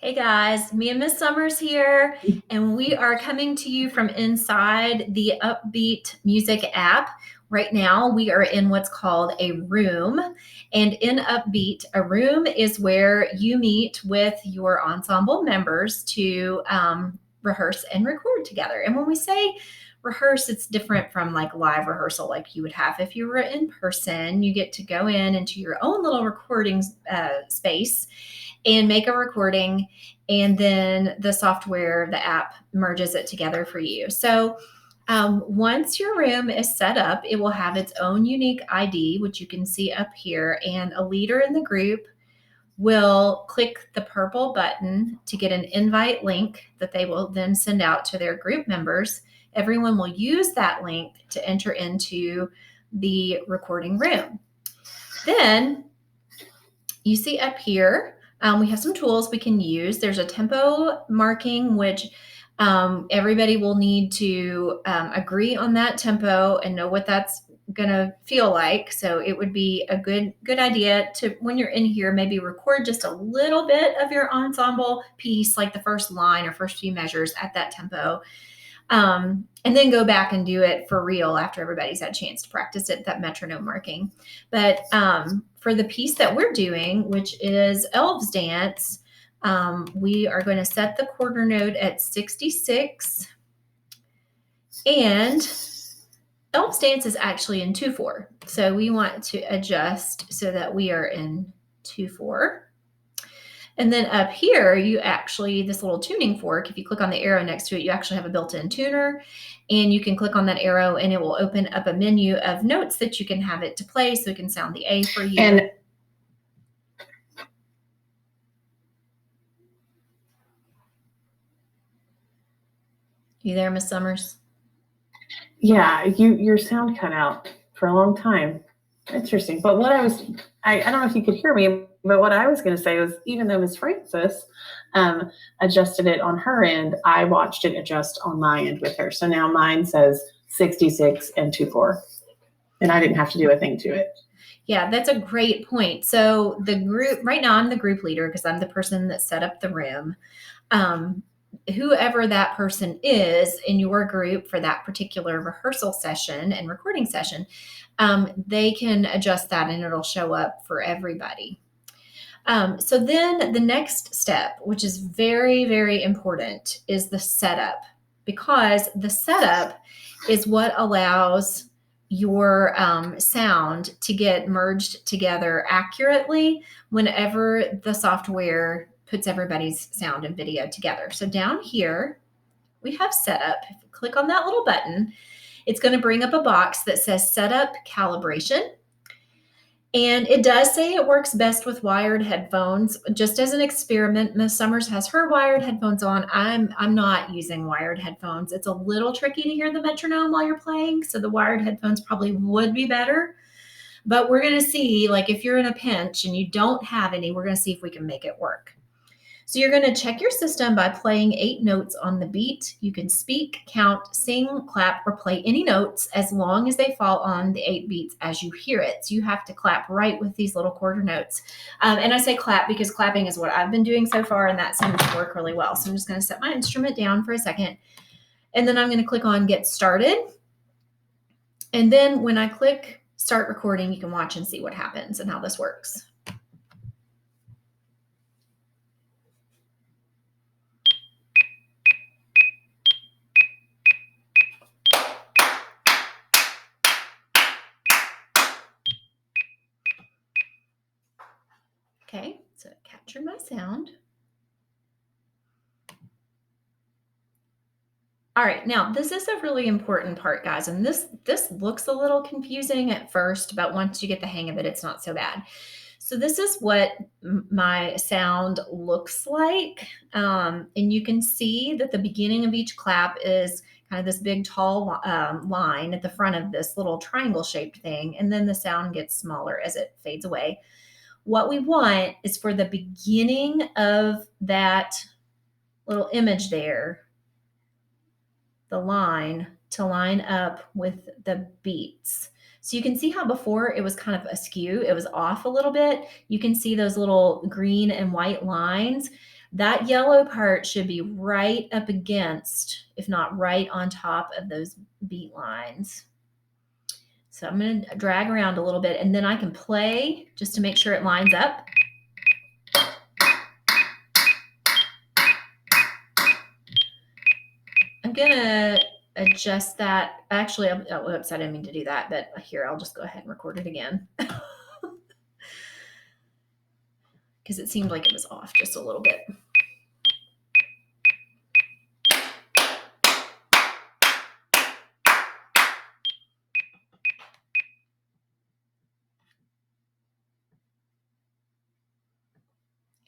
Hey guys, me and Miss Summers here, and we are coming to you from inside the Upbeat music app. Right now, we are in what's called a room. And in Upbeat, a room is where you meet with your ensemble members to rehearse and record together. And when we say rehearse, it's different from like live rehearsal, like you would have if you were in person. You get to go into your own little recording space and make a recording, and then the software, the app merges it together for you. So once your room is set up, it will have its own unique ID, which you can see up here, and a leader in the group will click the purple button to get an invite link that they will then send out to their group members. Everyone will use that link to enter into the recording room. Then you see up here, we have some tools we can use. There's a tempo marking, which everybody will need to agree on that tempo and know what that's going to feel like. So it would be a good idea to, when you're in here, maybe record just a little bit of your ensemble piece, like the first line or first few measures at that tempo. And then go back and do it for real after everybody's had a chance to practice it, that metronome marking. But for the piece that we're doing, which is Elves Dance, we are going to set the quarter note at 66. And Elves Dance is actually in 2/4. So we want to adjust so that we are in 2/4. And then up here, you actually, this little tuning fork, if you click on the arrow next to it, you actually have a built-in tuner, and you can click on that arrow and it will open up a menu of notes that you can have it to play, so it can sound the A for you. And you there, Miss Summers? Yeah, your sound cut out for a long time. Interesting. But what I don't know if you could hear me, but what I was going to say was, even though Miss Francis adjusted it on her end, I watched it adjust on my end with her. So now mine says 66 and 2/4, and I didn't have to do a thing to it. Yeah, that's a great point. So the group, right now I'm the group leader because I'm the person that set up the room. Whoever that person is in your group for that particular rehearsal session and recording session, they can adjust that and it'll show up for everybody. So then the next step, which is very, very important, is the setup, because the setup is what allows your sound to get merged together accurately whenever the software puts everybody's sound and video together. So down here, we have setup. If you click on that little button, it's going to bring up a box that says setup calibration. And it does say it works best with wired headphones. Just as an experiment, Miss Summers has her wired headphones on. I'm not using wired headphones. It's a little tricky to hear the metronome while you're playing, so the wired headphones probably would be better. But we're going to see, like if you're in a pinch and you don't have any, we're going to see if we can make it work. So you're going to check your system by playing 8 notes on the beat. You can speak, count, sing, clap, or play any notes as long as they fall on the 8 beats as you hear it. So you have to clap right with these little quarter notes. And I say clap because clapping is what I've been doing so far, and that seems to work really well. So I'm just going to set my instrument down for a second, and then I'm going to click on Get Started. And then when I click Start Recording, you can watch and see what happens and how this works. Okay, so it captured my sound. All right, now this is a really important part, guys, and this looks a little confusing at first, but once you get the hang of it, it's not so bad. So this is what my sound looks like, and you can see that the beginning of each clap is kind of this big tall line at the front of this little triangle-shaped thing, and then the sound gets smaller as it fades away. What we want is for the beginning of that little image there, the line, to line up with the beats. So you can see how before it was kind of askew, it was off a little bit. You can see those little green and white lines. That yellow part should be right up against, if not right on top of those beat lines. So I'm going to drag around a little bit, and then I can play just to make sure it lines up. I'm going to adjust that. Actually, whoops, I didn't mean to do that, but here, I'll just go ahead and record it again. Because it seemed like it was off just a little bit.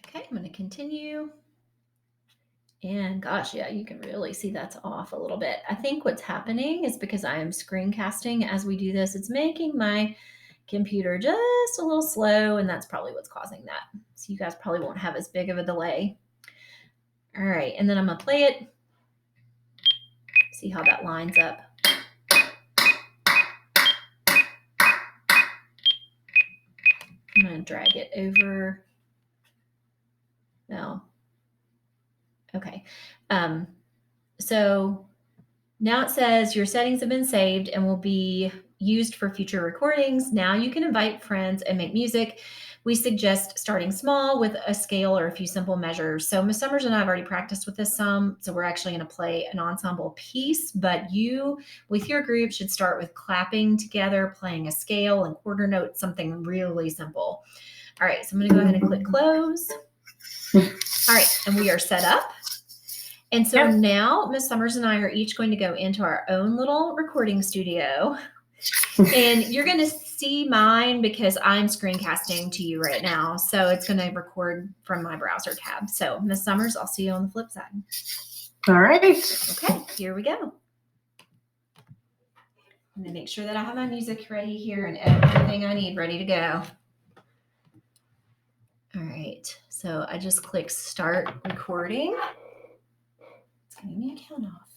Okay, I'm going to continue. And gosh, yeah, you can really see that's off a little bit. I think what's happening is because I am screencasting as we do this, it's making my computer just a little slow, and that's probably what's causing that. So you guys probably won't have as big of a delay. All right, and then I'm going to play it. See how that lines up. I'm going to drag it over. No. Okay. So now it says your settings have been saved and will be used for future recordings. Now you can invite friends and make music. We suggest starting small with a scale or a few simple measures. So Ms. Summers and I have already practiced with this some. So we're actually going to play an ensemble piece, but you with your group should start with clapping together, playing a scale and quarter notes, something really simple. All right, so I'm going to go ahead and click close. All right, and we are set up. And so now Ms. Summers and I are each going to go into our own little recording studio. And you're going to see mine because I'm screencasting to you right now. So it's going to record from my browser tab. So Ms. Summers, I'll see you on the flip side. All right. Okay, here we go. I'm going to make sure that I have my music ready here and everything I need ready to go. All right, so I just click start recording. It's going to give me a count off.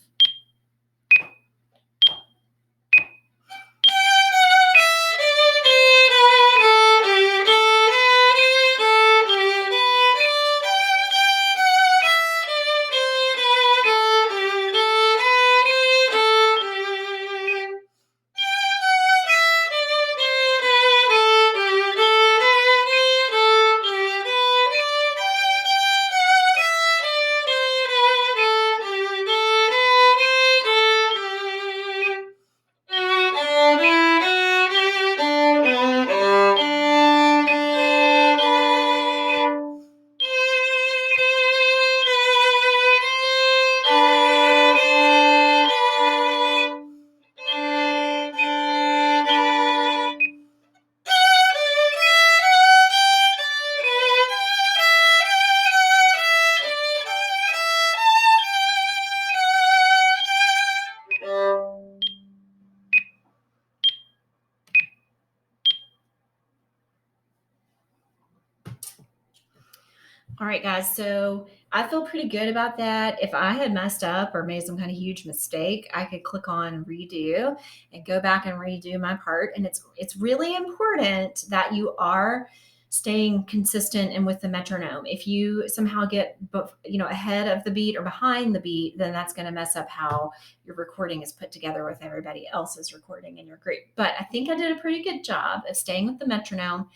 All right, guys, so I feel pretty good about that. If I had messed up or made some kind of huge mistake, I could click on redo and go back and redo my part. And it's really important that you are staying consistent and with the metronome. If you somehow get ahead of the beat or behind the beat, then that's going to mess up how your recording is put together with everybody else's recording in your group. But I think I did a pretty good job of staying with the metronome.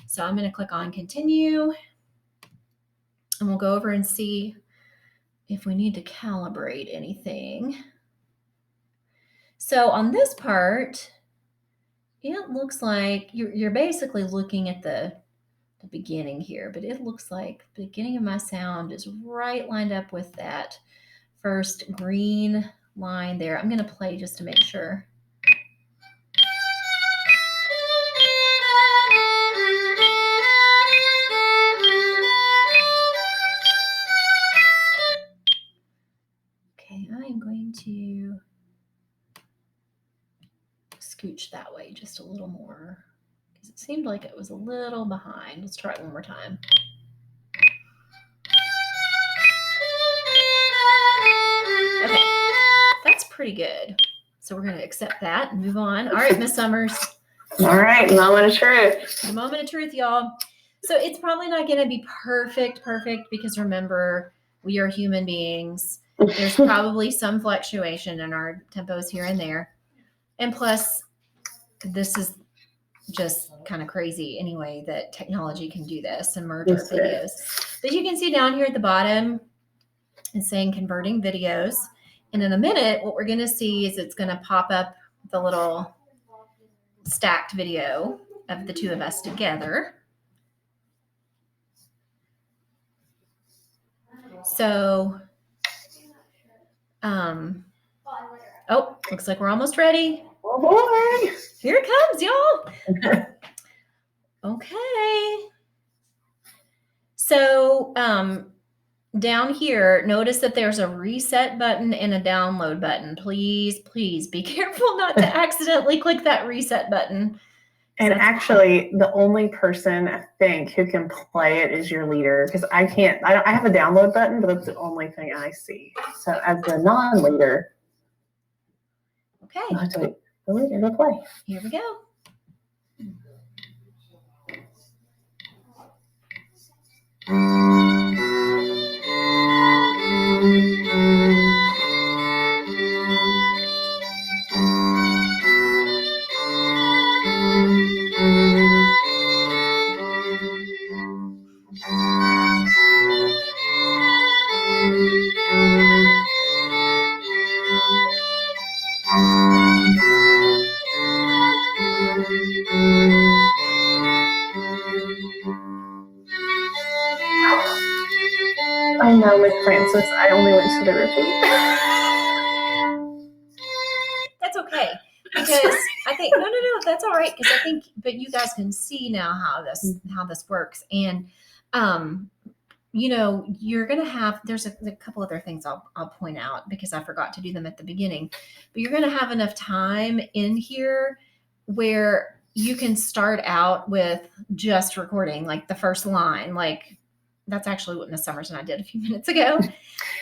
So I'm going to click on continue. And we'll go over and see if we need to calibrate anything. So on this part, it looks like you're basically looking at the beginning here, but it looks like the beginning of my sound is right lined up with that first green line there. I'm going to play just to make sure. Okay, I am going to scooch that way just a little more because it seemed like it was a little behind. Let's try it one more time. Okay, that's pretty good. So we're going to accept that and move on. All right, Ms. Summers. All right, moment of truth. The moment of truth, y'all. So it's probably not going to be perfect because remember, we are human beings. There's probably some fluctuation in our tempos here and there. And plus, this is just kind of crazy anyway that technology can do this and merge our videos. But you can see down here at the bottom, it's saying converting videos. And in a minute, what we're going to see is it's going to pop up the little stacked video of the two of us together. So, looks like we're almost ready. Oh boy! Here it comes, y'all. Okay. So, down here, notice that there's a reset button and a download button. Please be careful not to accidentally click that reset button. And actually, the only person I think who can play it is your leader, because I can't. I have a download button, but that's the only thing I see. So as the non-leader, okay, I'll have to wait for the leader to play. Here we go. I know, Miss Francis. I only went to the repeat. That's okay, because I think no, that's all right, because I think, but you guys can see now how this works, and you're gonna have. There's a couple other things I'll point out because I forgot to do them at the beginning, but you're gonna have enough time in here where you can start out with just recording like the first line, like that's actually what Miss Summers and I did a few minutes ago.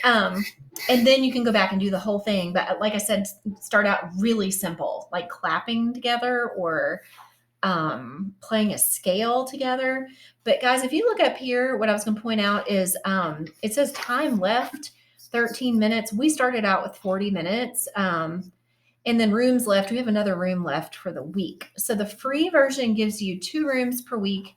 And then you can go back and do the whole thing. But like I said, start out really simple, like clapping together or playing a scale together. But guys, if you look up here, what I was going to point out is it says time left 13 minutes. We started out with 40 minutes. And then rooms left, we have another room left for the week. So the free version gives you 2 rooms per week.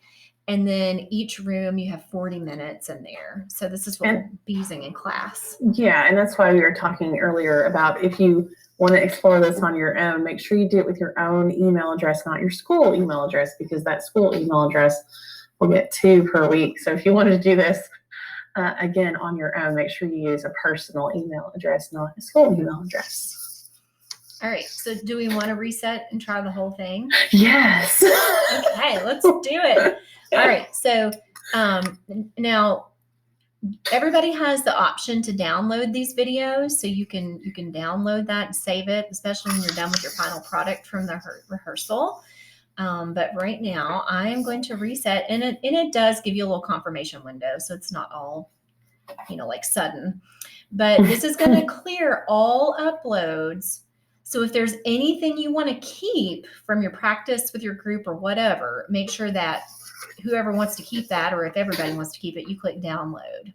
And then each room you have 40 minutes in there. So this is what we'll be using in class. Yeah, and that's why we were talking earlier about if you want to explore this on your own, make sure you do it with your own email address, not your school email address, because that school email address will get 2 per week. So if you wanted to do this, again, on your own, make sure you use a personal email address, not a school email address. All right, so do we want to reset and try the whole thing? Yes. Okay, let's do it. All right, so now everybody has the option to download these videos, so you can download that and save it, especially when you're done with your final product from the rehearsal. But right now, I am going to reset, and it does give you a little confirmation window, so it's not all, like sudden. But this is going to clear all uploads. So if there's anything you want to keep from your practice with your group or whatever, make sure that whoever wants to keep that, or if everybody wants to keep it, you click download.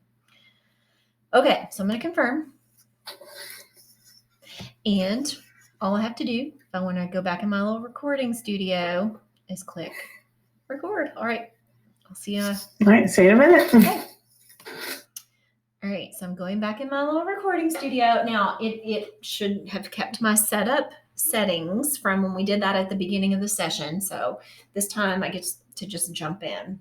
Okay, so I'm going to confirm. And all I have to do, if I want to go back in my little recording studio, is click record. All right, I'll see you. All right, see you in a minute. Okay. All right, so I'm going back in my little recording studio. Now, it should have kept my setup settings from when we did that at the beginning of the session. So this time I get to just jump in. And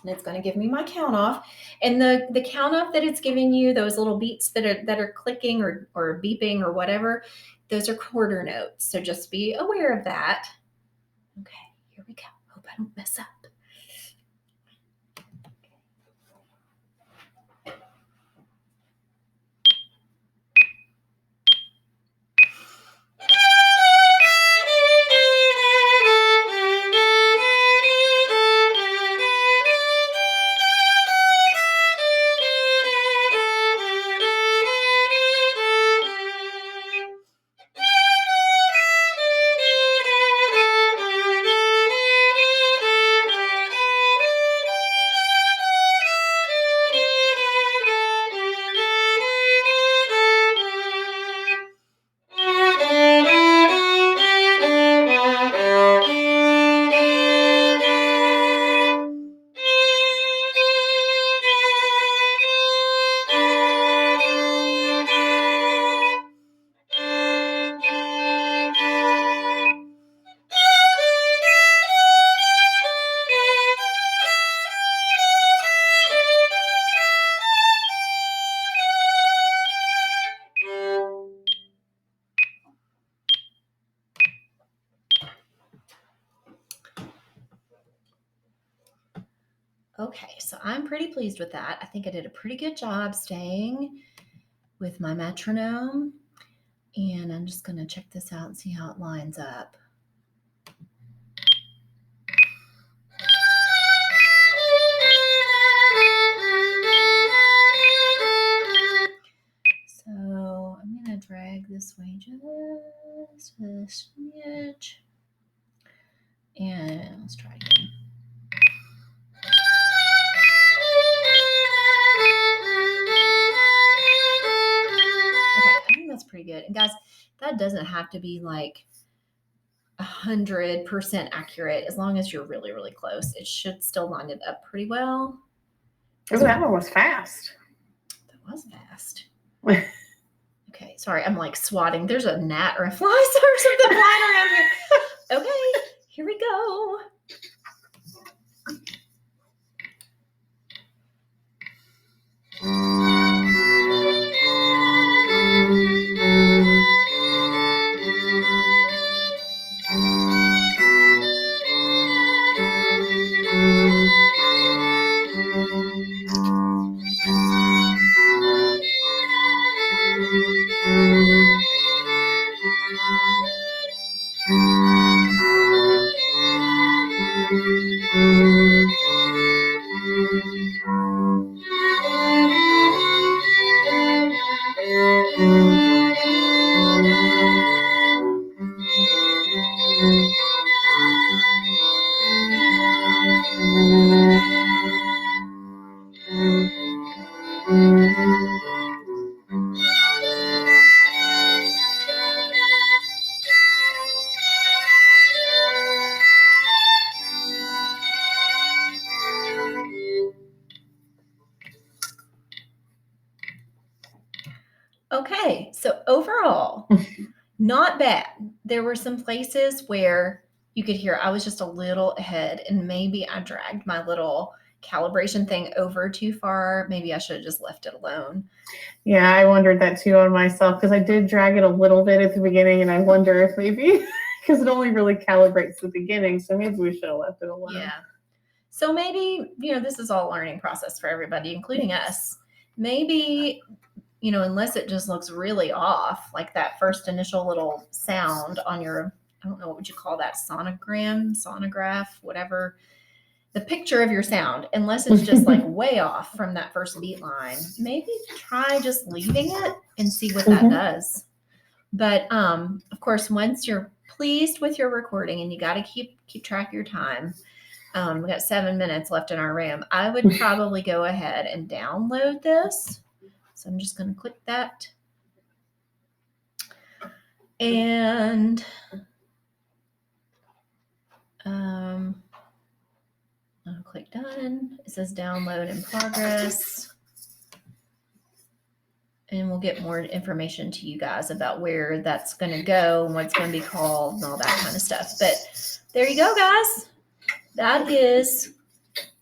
it's going to give me my count off. And the count off that it's giving you, those little beats that are clicking or beeping or whatever, those are quarter notes. So just be aware of that. Okay, here we go. Hope I don't mess up. Okay, so I'm pretty pleased with that. I think I did a pretty good job staying with my metronome. And I'm just going to check this out and see how it lines up. So I'm going to drag this way just a smidge. And let's try again. Okay, I think that's pretty good. And guys, that doesn't have to be like 100% accurate. As long as you're really, really close, it should still line it up pretty well. Oh, that one was fast. That was fast. Okay, sorry, I'm like swatting. There's a gnat or a fly or something flying around here. Okay, here we go. Okay, so overall, not bad. There were some places where you could hear I was just a little ahead, and maybe I dragged my little calibration thing over too far. Maybe I should have just left it alone. Yeah, I wondered that too on myself because I did drag it a little bit at the beginning, and I wonder if maybe because it only really calibrates the beginning, so maybe we should have left it alone. Yeah. So maybe, this is all a learning process for everybody, including us. Maybe, unless it just looks really off, like that first initial little sound on your, I don't know, what would you call that? Sonograph, whatever. The picture of your sound, unless it's just like way off from that first beat line, maybe try just leaving it and see what that does. But of course, once you're pleased with your recording, and you got to keep track of your time, we got 7 minutes left in our RAM. I would probably go ahead and download this. So I'm just going to click that. And I'll click done. It says download in progress. And we'll get more information to you guys about where that's going to go and what it's going to be called and all that kind of stuff. But there you go, guys. That is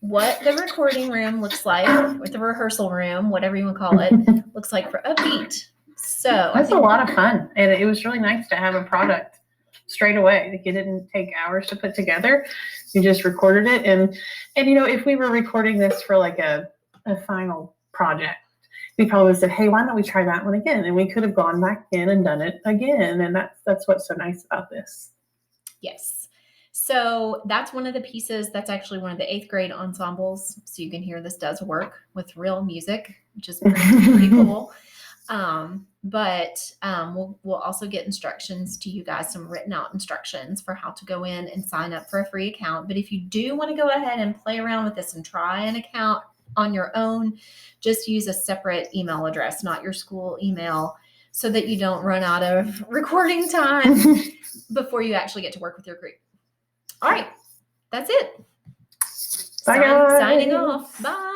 what the recording room looks like, or the rehearsal room, whatever you want to call it, looks like for Upbeat. So that's a lot of fun. And it was really nice to have a product straight away. Like, it didn't take hours to put together. You just recorded it. And if we were recording this for like a final project, we probably said, hey, why don't we try that one again? And we could have gone back in and done it again. And that's what's so nice about this. Yes. So that's one of the pieces. That's actually one of the 8th grade ensembles. So you can hear this does work with real music, which is pretty cool. But we'll also get instructions to you guys, some written out instructions for how to go in and sign up for a free account. But if you do want to go ahead and play around with this and try an account on your own, just use a separate email address, not your school email, so that you don't run out of recording time before you actually get to work with your group. All right, that's it. Bye, guys. Signing off. Bye.